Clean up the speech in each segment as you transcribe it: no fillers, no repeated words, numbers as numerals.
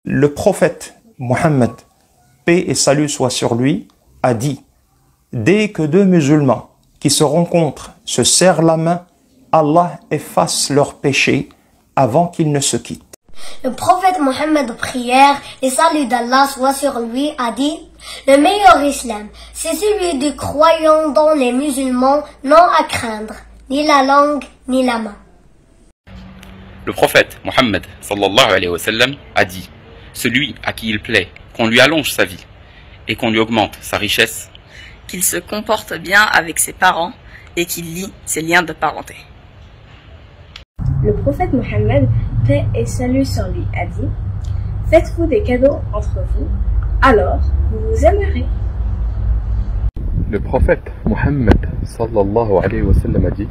Le prophète Mohammed, paix et salut soient sur lui, a dit: dès que deux musulmans qui se rencontrent se serrent la main, Allah efface leurs péchés avant qu'ils ne se quittent. Le prophète Mohammed, prière et salut d'Allah soit sur lui, a dit: le meilleur islam, c'est celui du croyant dont les musulmans n'ont à craindre ni la langue ni la main. Le prophète Mohammed sallallahu alayhi wa sallam a dit: celui à qui il plaît qu'on lui allonge sa vie et qu'on lui augmente sa richesse, qu'il se comporte bien avec ses parents et qu'il lie ses liens de parenté. Le prophète Mohammed, paix et salut sur lui, a dit: faites-vous des cadeaux entre vous, alors vous vous aimerez. Le prophète Mohammed sallallahu alayhi wa sallam a dit: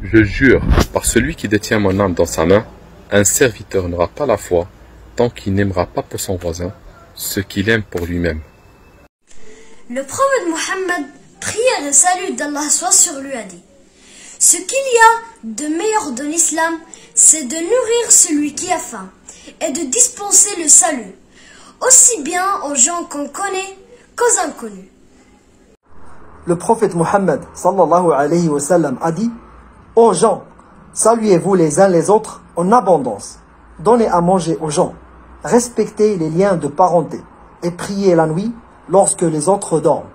je jure par celui qui détient mon âme dans sa main, un serviteur n'aura pas la foi tant qu'il n'aimera pas pour son voisin ce qu'il aime pour lui-même. Le prophète Mohammed, prière et salut d'Allah soit sur lui, a dit: ce qu'il y a de meilleur de l'islam, c'est de nourrir celui qui a faim et de dispenser le salut, aussi bien aux gens qu'on connaît qu'aux inconnus. Le prophète Mohammed sallallahu alayhi wa sallam a dit: ô gens, saluez-vous les uns les autres en abondance, donnez à manger aux gens, respectez les liens de parenté et priez la nuit lorsque les autres dorment,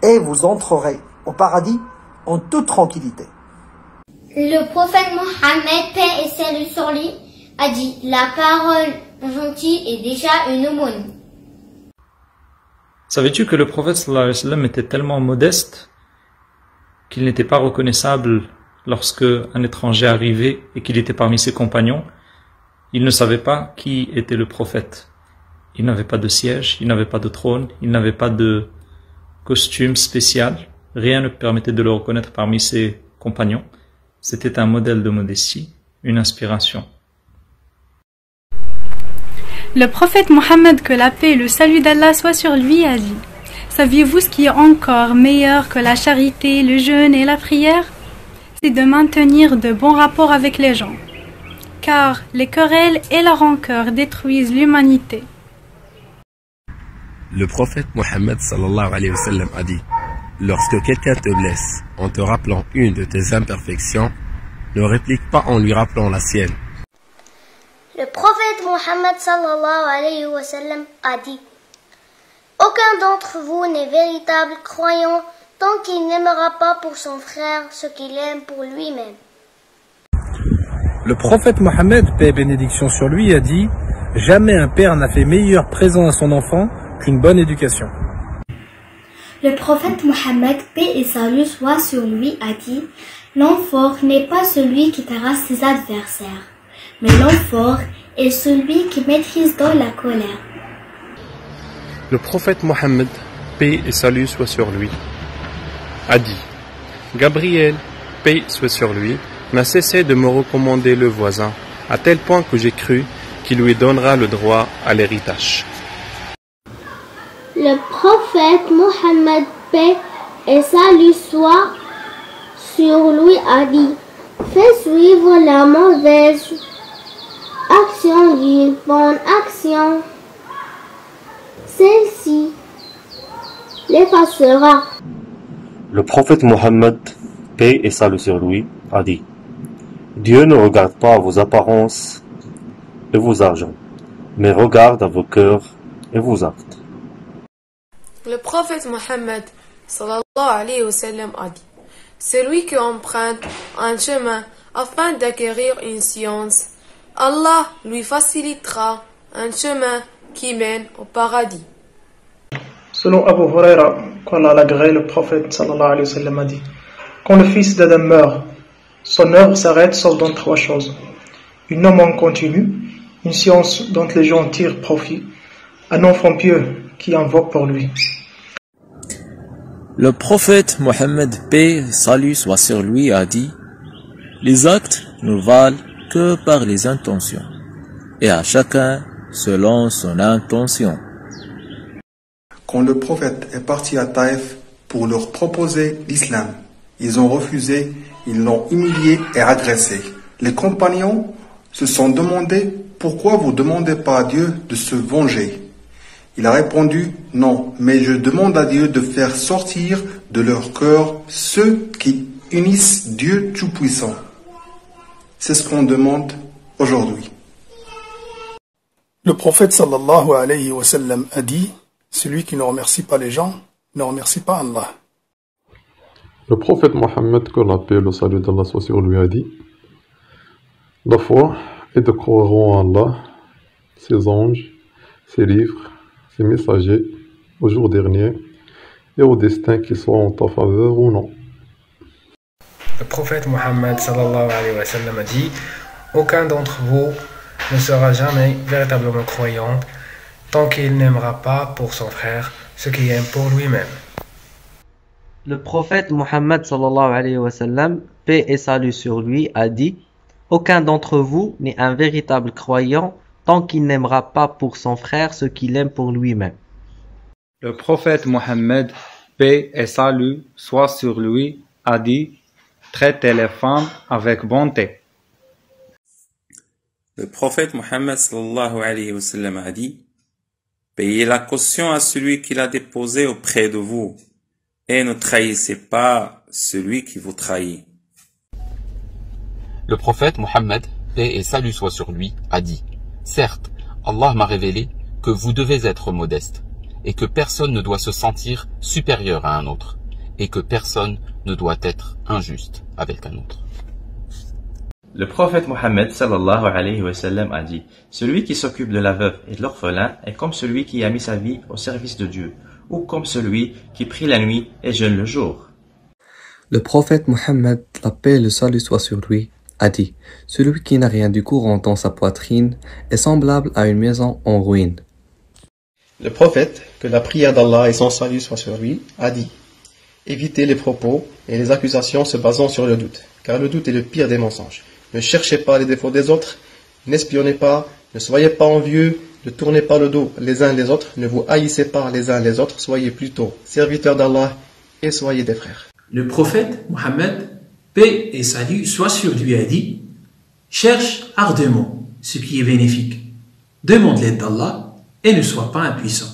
et vous entrerez au paradis en toute tranquillité. Le prophète Mohammed, paix et salut sur lui, a dit: la parole gentille est déjà une aumône. Savais-tu que le prophète sallallahu alayhi wa sallam était tellement modeste qu'il n'était pas reconnaissable lorsque un étranger arrivait et qu'il était parmi ses compagnons? Il ne savait pas qui était le prophète. Il n'avait pas de siège, il n'avait pas de trône, il n'avait pas de costume spécial. Rien ne permettait de le reconnaître parmi ses compagnons. C'était un modèle de modestie, une inspiration. Le prophète Mohammed, que la paix et le salut d'Allah soient sur lui, a dit: saviez-vous ce qui est encore meilleur que la charité, le jeûne et la prière? C'est de maintenir de bons rapports avec les gens, car les querelles et la rancœur détruisent l'humanité. Le prophète Mohammed sallallahu alayhi wa sallam a dit: lorsque quelqu'un te blesse en te rappelant une de tes imperfections, ne réplique pas en lui rappelant la sienne. Le prophète Mohammed sallallahu alayhi wa sallam a dit: aucun d'entre vous n'est véritable croyant tant qu'il n'aimera pas pour son frère ce qu'il aime pour lui-même. Le prophète Mohammed, paix et bénédiction sur lui, a dit: jamais un père n'a fait meilleur présent à son enfant qu'une bonne éducation. Le prophète Mohammed, paix et salut soit sur lui, a dit: l'homme fort n'est pas celui qui terrasse ses adversaires, mais l'homme fort est celui qui maîtrise dans la colère. Le prophète Mohammed, paix et salut soit sur lui, a dit: Gabriel, paix soit sur lui, n'a cessé de me recommander le voisin, à tel point que j'ai cru qu'il lui donnera le droit à l'héritage. Le prophète Mohammed, paix et salut soit sur lui, a dit: fais suivre la mauvaise action d'une bonne action, celle-ci l'effacera. Le prophète Mohammed, paix et salut sur lui, a dit: Dieu ne regarde pas à vos apparences et vos argents, mais regarde à vos cœurs et vos actes. Le prophète Mohammed sallallahu alayhi wa sallam a dit: celui qui emprunte un chemin afin d'acquérir une science, Allah lui facilitera un chemin qui mène au paradis. Selon Abu Huraira, qu'Allah l'agrée, le prophète sallallahu alayhi wa sallam a dit: quand le fils d'Adam meurt, son œuvre s'arrête sauf dans trois choses: une norme en continu, une science dont les gens tirent profit, un enfant pieux qui invoque pour lui. Le prophète Mohammed, paix et salut soit sur lui, a dit: les actes ne valent que par les intentions, et à chacun selon son intention. Quand le prophète est parti à Taïf pour leur proposer l'islam, ils ont refusé, ils l'ont humilié et agressé. Les compagnons se sont demandé pourquoi vous ne demandez pas à Dieu de se venger? Il a répondu, non, mais je demande à Dieu de faire sortir de leur cœur ceux qui unissent Dieu Tout-Puissant. C'est ce qu'on demande aujourd'hui. Le prophète sallallahu alayhi wa sallam a dit, celui qui ne remercie pas les gens, ne remercie pas Allah. Le prophète Mohammed, que la paix et le salut d'Allah soit sur lui, a dit: la foi est de croire en Allah, ses anges, ses livres, ses messagers, au jour dernier et au destin qui soit en ta faveur ou non. Le prophète Mohammed sallallahu alayhi wa sallam a dit: aucun d'entre vous ne sera jamais véritablement croyant tant qu'il n'aimera pas pour son frère ce qu'il aime pour lui-même. Le prophète Mohammed sallallahu alayhi wa sallam, paix et salut sur lui, a dit: aucun d'entre vous n'est un véritable croyant tant qu'il n'aimera pas pour son frère ce qu'il aime pour lui-même. Le prophète Mohammed, paix et salut soit sur lui, a dit: traitez les femmes avec bonté. Le prophète Mohammed sallallahu alayhi wa sallam a dit: payez la caution à celui qui l'a déposé auprès de vous, et ne trahissez pas celui qui vous trahit. Le prophète Mohammed, paix et salut soit sur lui, a dit: certes, Allah m'a révélé que vous devez être modeste, et que personne ne doit se sentir supérieur à un autre, et que personne ne doit être injuste avec un autre. Le prophète Mohammed sallallahu alayhi wa sallam a dit: celui qui s'occupe de la veuve et de l'orphelin est comme celui qui a mis sa vie au service de Dieu, ou comme celui qui prie la nuit et jeûne le jour. Le prophète Mohammed, la paix et le salut soit sur lui, a dit: celui qui n'a rien du courant dans sa poitrine est semblable à une maison en ruine. Le prophète, que la prière d'Allah et son salut soient sur lui, a dit: évitez les propos et les accusations se basant sur le doute, car le doute est le pire des mensonges. Ne cherchez pas les défauts des autres, n'espionnez pas, ne soyez pas envieux, ne tournez pas le dos les uns les autres, ne vous haïssez pas les uns les autres, soyez plutôt serviteurs d'Allah et soyez des frères. Le prophète Mohammed, paix et salut soit sur lui, a dit: cherche ardemment ce qui est bénéfique, demande l'aide d'Allah et ne sois pas impuissant.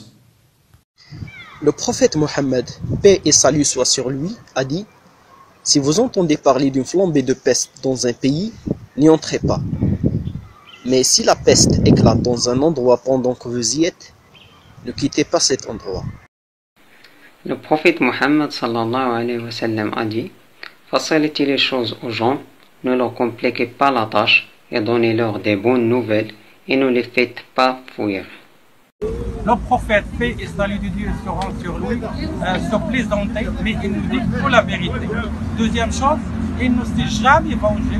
Le prophète Mohammed, paix et salut soit sur lui, a dit: si vous entendez parler d'une flambée de peste dans un pays, n'y entrez pas. Mais si la peste éclate dans un endroit pendant que vous y êtes, ne quittez pas cet endroit. Le prophète Mohammed sallallahu alayhi wa sallam a dit: facilitez les choses aux gens, ne leur compliquez pas la tâche et donnez-leur des bonnes nouvelles et ne les faites pas fuir. Le prophète, paix et salut de Dieu seront sur lui, se plaisantait, mais il nous dit toute la vérité. Deuxième chose, il ne s'est jamais vengé.